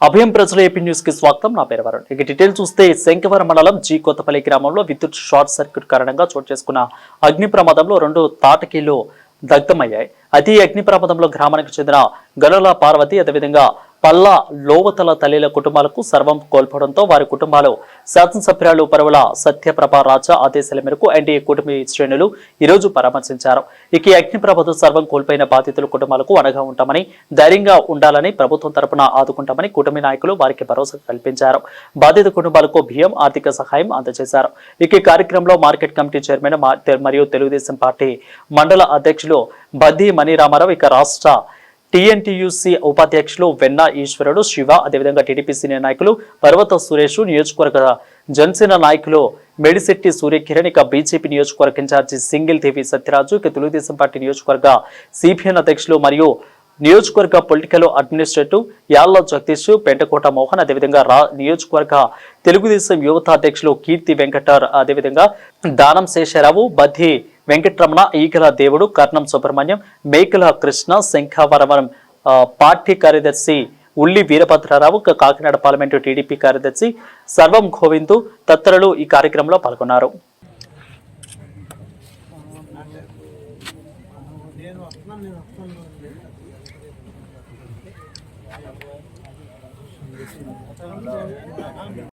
అభయం ప్రజల AP news కి స్వాగతం. నా పేరు వరుణ్. ఇక డీటెయిల్ చూస్తే శంకవరం మండలం జి కొత్తపల్లి గ్రామంలో విద్యుత్ షార్ట్ సర్క్యూట్ కారణంగా చోటు చేసుకున్న అగ్ని ప్రమాదంలో 2 తాటకీలు దగ్ధమయ్యాయి. అయితే ఈ అగ్ని ప్రమాదంలో గ్రామానికి చెందిన గనుల పార్వతి అదేవిధంగా పల్లా లోవతల తల్లిల కుటుంబాలకు సర్వం కోల్పోవడంతో వారి కుటుంబాలు శాసనసభ్యురాలు పరువుల సత్యప్రభ రాజా ఆదేశాల మేరకు ఎన్డీఏ కుటుంబ శ్రేణులు ఈ రోజు పరామర్శించారు. ఇక ఈ అగ్ని ప్రమాదం సర్వం కోల్పోయిన బాధితుల కుటుంబాలకు అండగా ఉంటామని, ధైర్యంగా ఉండాలని, ప్రభుత్వం తరపున ఆదుకుంటామని కుటుంబ నాయకులు వారికి భరోసా కల్పించారు. బాధిత కుటుంబాలకు బియ్యం, ఆర్థిక సహాయం అందజేశారు. ఇక ఈ కార్యక్రమంలో మార్కెట్ కమిటీ చైర్మన్ మరియు తెలుగుదేశం పార్టీ మండల అధ్యక్షులు బద్ది మణిరామారావు, ఇక రాష్ట్ర టీఎన్టీయూసీ ఉపాధ్యక్షులు వెన్న ఈశ్వరుడు, శివ, అదేవిధంగా టీడీపీ సీనియర్ నాయకులు పర్వత సురేష్, నియోజకవర్గ జనసేన నాయకులు మేడిశెట్టి సూర్యకిరణ్, ఇక బీజేపీ నియోజకవర్గ ఇన్ఛార్జి సింగిల్ దేవి సత్యరాజు, ఇక తెలుగుదేశం పార్టీ నియోజకవర్గ సిపిఎన్ అధ్యక్షులు మరియు నియోజకవర్గ పొలిటికల్ అడ్మినిస్ట్రేటివ్ యాళ్ల జగదీష్, పెంటకోట మోహన్, అదేవిధంగా నియోజకవర్గ తెలుగుదేశం యువత అధ్యక్షులు కీర్తి వెంకటర్, అదేవిధంగా దానం శేషరావు, బద్ది వెంకటరమణ, ఈగల దేవుడు, కర్ణం సుబ్రహ్మణ్యం, మేకల కృష్ణ, శంఖవరవరం పార్టీ కార్యదర్శి ఉల్లి వీరభద్రారావు, కాకినాడ పార్లమెంటు టీడీపీ కార్యదర్శి సర్వం గోవిందు తదితరులు ఈ కార్యక్రమంలో పాల్గొన్నారు.